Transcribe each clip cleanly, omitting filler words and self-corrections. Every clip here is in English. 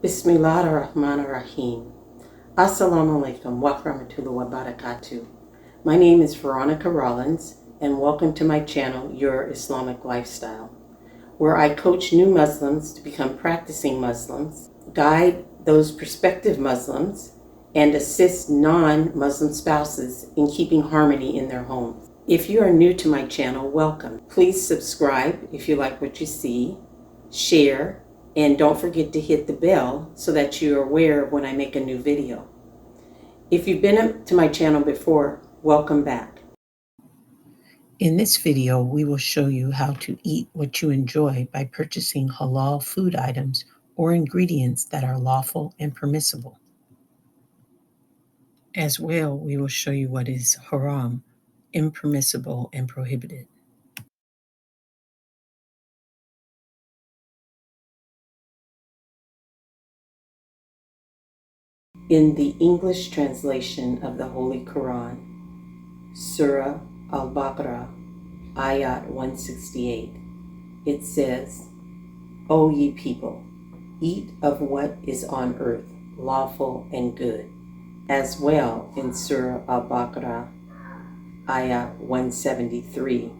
Bismillahirrahmanirrahim. Assalamu alaikum wa rahmatullahi wa barakatuh. My name is Veronica Rollins, and welcome to my channel, Your Islamic Lifestyle, where I coach new Muslims to become practicing Muslims, guide those prospective Muslims, and assist non-Muslim spouses in keeping harmony in their homes. If you are new to my channel, welcome. Please subscribe if you like what you see, share, and don't forget to hit the bell so that you're aware when I make a new video. If you've been to my channel before, welcome back. In this video, we will show you how to eat what you enjoy by purchasing halal food items or ingredients that are lawful and permissible. As well, we will show you what is haram, impermissible, and prohibited. In the English translation of the Holy Quran, Surah Al-Baqarah, Ayat 168, it says, O ye people, eat of what is on earth, lawful and good. As well in Surah Al-Baqarah, Ayat 173,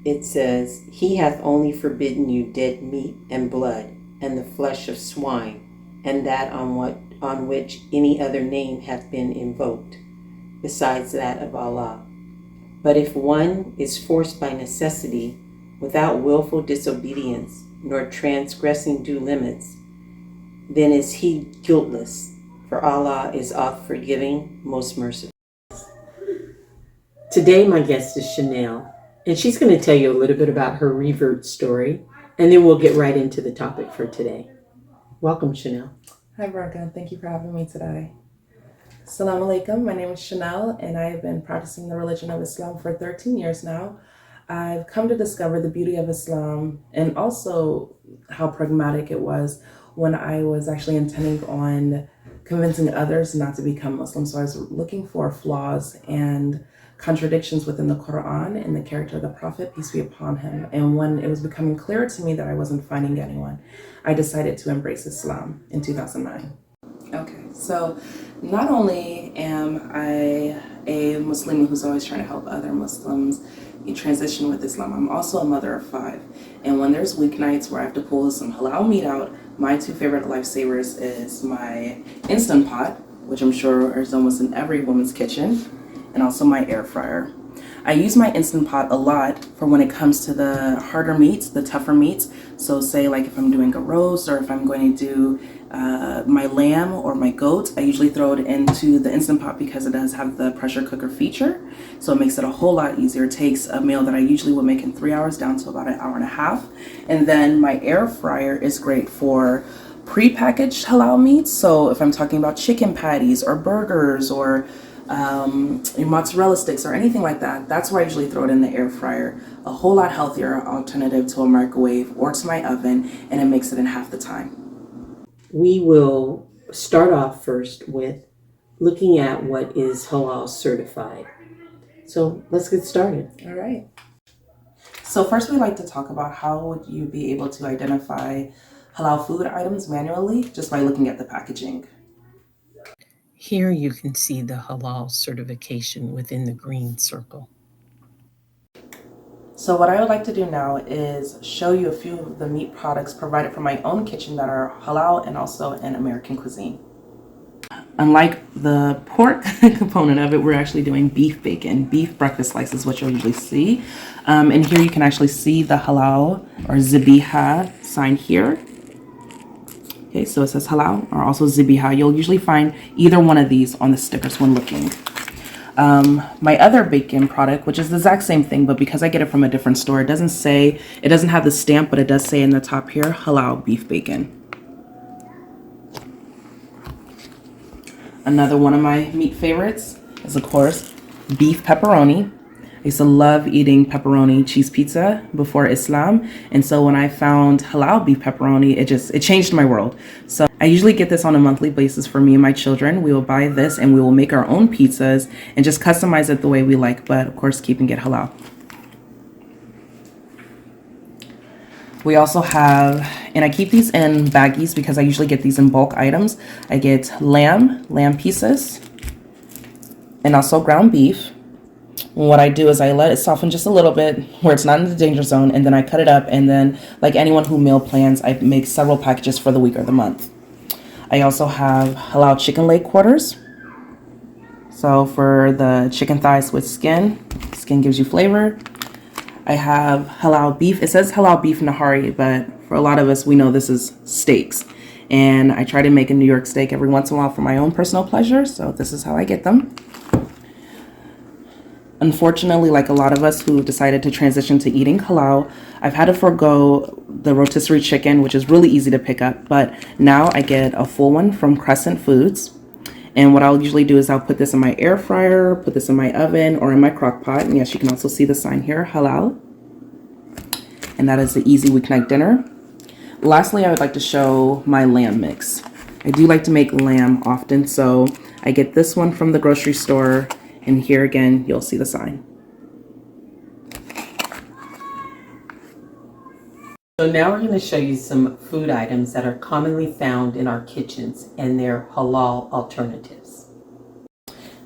it says, He hath only forbidden you dead meat and blood, and the flesh of swine, and that on which any other name hath been invoked, besides that of Allah. But if one is forced by necessity, without willful disobedience, nor transgressing due limits, then is he guiltless, for Allah is oft forgiving, most merciful. Today my guest is Chanel, and she's going to tell you a little bit about her revert story, and then we'll get right into the topic for today. Welcome, Chanel. Hi, Veronica. Thank you for having me today. Assalamu alaikum. My name is Chanel, and I have been practicing the religion of Islam for 13 years now. I've come to discover the beauty of Islam and also how pragmatic it was when I was actually intending on convincing others not to become Muslim. So I was looking for flaws and contradictions within the Quran and the character of the Prophet, peace be upon him. And when it was becoming clear to me that I wasn't finding anyone, I decided to embrace Islam in 2009. Okay, so not only am I a Muslim who's always trying to help other Muslims transition with Islam, I'm also a mother of 5. And when there's weeknights where I have to pull some halal meat out, my 2 favorite lifesavers is my Instant Pot, which I'm sure is almost in every woman's kitchen, and also my air fryer. I use my Instant Pot a lot for when it comes to the harder meats, the tougher meats. So say like if I'm doing a roast or if I'm going to do my lamb or my goat, I usually throw it into the Instant Pot because it does have the pressure cooker feature. So it makes it a whole lot easier. It takes a meal that I usually would make in 3 hours down to about an hour and a half. And then my air fryer is great for pre-packaged halal meats. So if I'm talking about chicken patties or burgers or mozzarella sticks or anything like that, that's where I usually throw it in the air fryer. A whole lot healthier alternative to a microwave or to my oven, and it makes it in half the time. We will start off first with looking at what is halal certified. So let's get started. All right. So first we'd like to talk about how would you be able to identify halal food items manually just by looking at the packaging. Here you can see the halal certification within the green circle. So what I would like to do now is show you a few of the meat products provided from my own kitchen that are halal and also in American cuisine. Unlike the pork component of it, we're actually doing beef bacon, beef breakfast slices, which you'll usually see. And here you can actually see the halal or zabiha sign here. Okay, so it says halal or also zabiha. You'll usually find either one of these on the stickers when looking. My other bacon product, which is the exact same thing, but because I get it from a different store, it doesn't have the stamp, but it does say in the top here, halal beef bacon. Another one of my meat favorites is, of course, beef pepperoni. I used to love eating pepperoni cheese pizza before Islam. And so when I found halal beef pepperoni, it changed my world. So I usually get this on a monthly basis for me and my children. We will buy this and we will make our own pizzas and just customize it the way we like, but of course, keeping it halal. We also have, and I keep these in baggies because I usually get these in bulk items. I get lamb pieces, and also ground beef. And what I do is I let it soften just a little bit where it's not in the danger zone, and then I cut it up, and then like anyone who meal plans, I make several packages for the week or the month. I also have halal chicken leg quarters. So for the chicken thighs with skin gives you flavor. I have halal beef. It says halal beef nahari, but for a lot of us, we know this is steaks. And I try to make a New York steak every once in a while for my own personal pleasure, so this is how I get them. Unfortunately, like a lot of us who decided to transition to eating halal, I've had to forego the rotisserie chicken, which is really easy to pick up, but now I get a full one from Crescent Foods. And what I'll usually do is I'll put this in my air fryer, put this in my oven or in my crock pot. And yes, you can also see the sign here, halal. And that is the easy weeknight dinner. Lastly, I would like to show my lamb mix. I do like to make lamb often, so I get this one from the grocery store. And here again, you'll see the sign. So now we're going to show you some food items that are commonly found in our kitchens and their halal alternatives.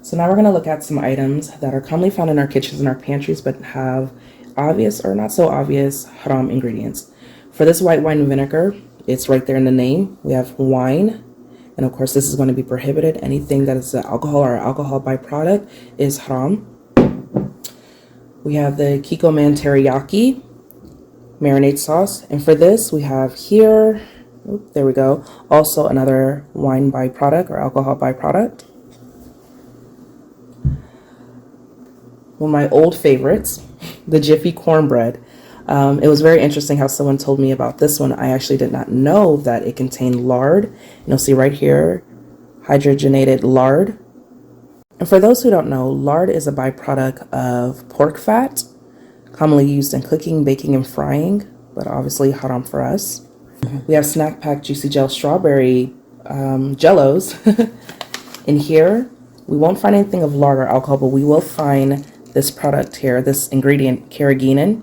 So now we're going to look at some items that are commonly found in our kitchens and our pantries but have obvious or not so obvious haram ingredients. For this white wine vinegar, it's right there in the name. We have wine, and of course this is going to be prohibited. Anything that is alcohol or alcohol byproduct is haram. We have the Kikkoman teriyaki marinade sauce, and for this we have here, there we go, also another wine byproduct or alcohol byproduct. One of my old favorites, the Jiffy cornbread. It was very interesting how someone told me about this one. I actually did not know that it contained lard. And you'll see right here, hydrogenated lard. And for those who don't know, lard is a byproduct of pork fat, commonly used in cooking, baking, and frying, but obviously haram for us. We have snack pack juicy gel strawberry jellos. In here, we won't find anything of lard or alcohol, but we will find this product here, this ingredient, carrageenan,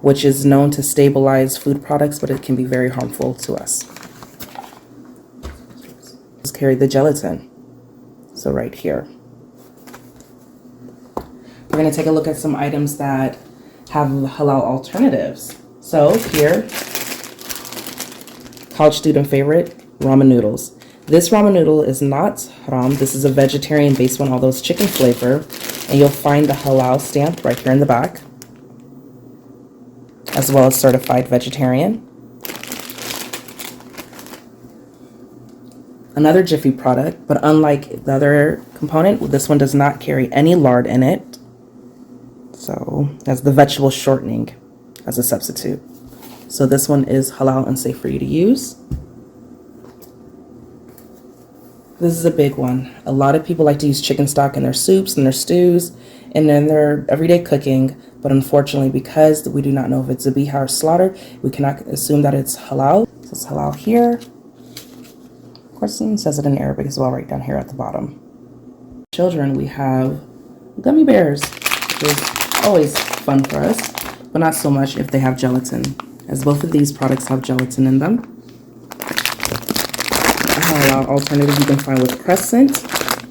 which is known to stabilize food products, but it can be very harmful to us. Let's carry the gelatin. So right here. We're going to take a look at some items that have halal alternatives. So here, college student favorite, ramen noodles. This ramen noodle is not haram. This is a vegetarian based one, although it's chicken flavor. And you'll find the halal stamp right here in the back, as well as certified vegetarian. Another Jiffy product, but unlike the other component, this one does not carry any lard in it. So has the vegetable shortening as a substitute. So this one is halal and safe for you to use. This is a big one. A lot of people like to use chicken stock in their soups and their stews and in their everyday cooking, but unfortunately, because we do not know if it's zabiha or slaughter, we cannot assume that it's halal. So it's halal here. Of course, it says it in Arabic as well right down here at the bottom. Children, we have gummy bears, which is always fun for us, but not so much if they have gelatin, as both of these products have gelatin in them. A halal alternative you can find with Crescent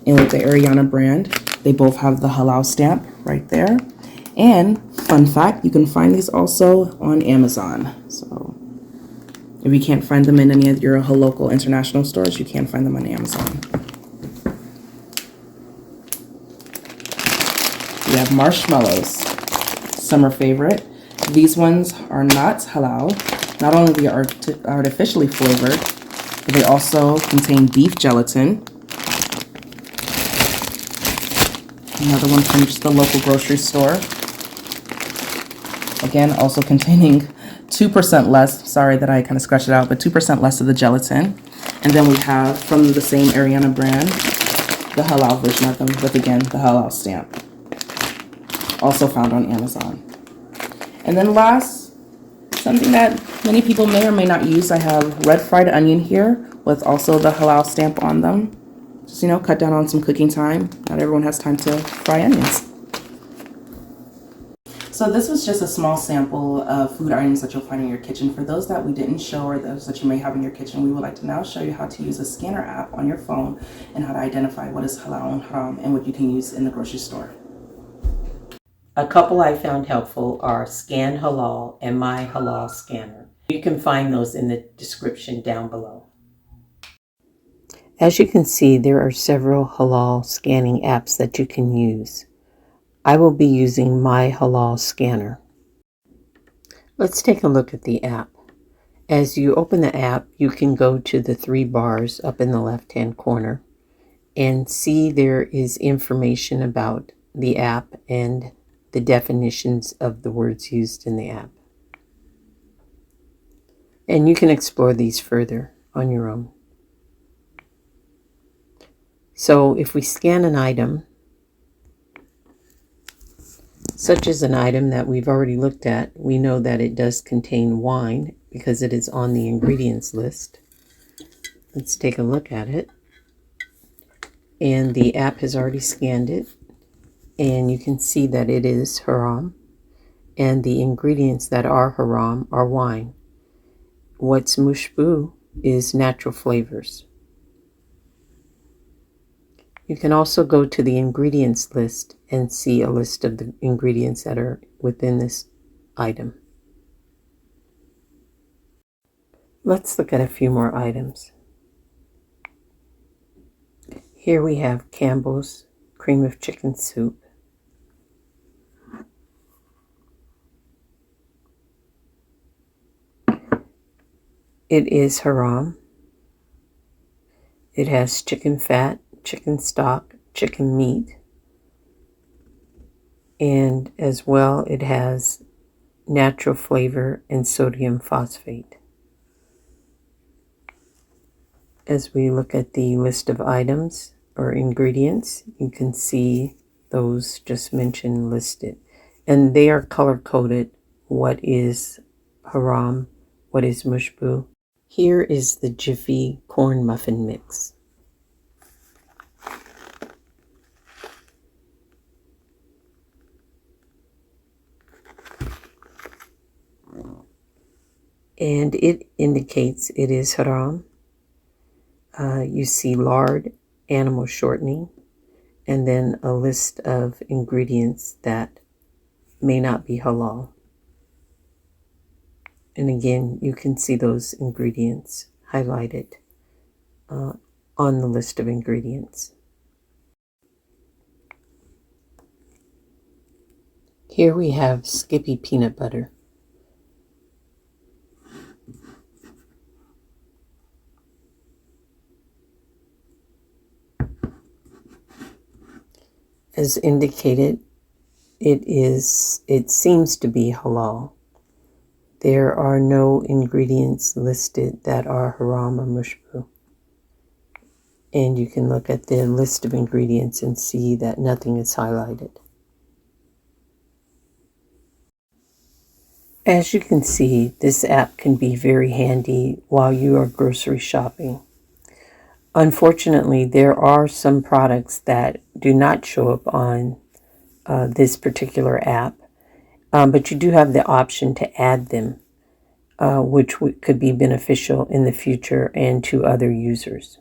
and with the Ariana brand. They both have the halal stamp right there. And fun fact, you can find these also on Amazon. So if you can't find them in any of your local international stores, you can find them on Amazon. We have marshmallows, summer favorite. These ones are not halal. Not only they are artificially flavored, but they also contain beef gelatin. Another one from just the local grocery store. Again, also containing 2% less, sorry that I kind of scratched it out, but 2% less of the gelatin. And then we have from the same Ariana brand, the halal version of them, with again, the halal stamp. Also found on Amazon. And then last, something that many people may or may not use, I have red fried onion here with also the halal stamp on them. Just, you know, cut down on some cooking time. Not everyone has time to fry onions. So this was just a small sample of food items that you'll find in your kitchen. For those that we didn't show or those that you may have in your kitchen, we would like to now show you how to use a scanner app on your phone and how to identify what is halal and haram and what you can use in the grocery store. A couple I found helpful are Scan Halal and My Halal Scanner. You can find those in the description down below. As you can see, there are several halal scanning apps that you can use. I will be using My Halal Scanner. Let's take a look at the app. As you open the app, you can go to the 3 bars up in the left-hand corner and see there is information about the app and the definitions of the words used in the app. And you can explore these further on your own. So if we scan an item, such as an item that we've already looked at, we know that it does contain wine because it is on the ingredients list. Let's take a look at it. And the app has already scanned it. And you can see that it is haram. And the ingredients that are haram are wine. What's mushbu is natural flavors. You can also go to the ingredients list and see a list of the ingredients that are within this item. Let's look at a few more items. Here we have Campbell's cream of chicken soup. It is haram. It has chicken fat, chicken stock, chicken meat, and as well it has natural flavor and sodium phosphate. As we look at the list of items or ingredients, you can see those just mentioned listed, and they are color-coded what is haram, what is mushbu. Here is the Jiffy corn muffin mix. And it indicates it is haram. You see lard, animal shortening, and then a list of ingredients that may not be halal. And again, you can see those ingredients highlighted on the list of ingredients. Here we have Skippy peanut butter. As indicated, it seems to be halal. There are no ingredients listed that are haram or mushbu. And you can look at the list of ingredients and see that nothing is highlighted. As you can see, this app can be very handy while you are grocery shopping. Unfortunately, there are some products that do not show up on this particular app, but you do have the option to add them, which could be beneficial in the future and to other users.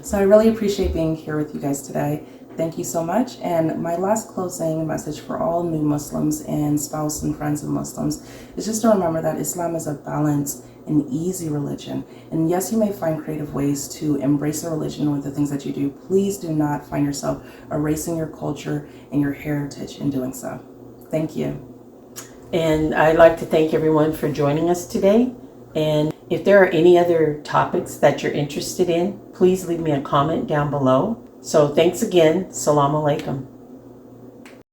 So I really appreciate being here with you guys today. Thank you so much. And my last closing message for all new Muslims and spouse and friends of Muslims is just to remember that Islam is a balanced and easy religion. And yes, you may find creative ways to embrace a religion with the things that you do. Please do not find yourself erasing your culture and your heritage in doing so. Thank you. And I'd like to thank everyone for joining us today. And if there are any other topics that you're interested in, please leave me a comment down below. So thanks again. Salam alaikum.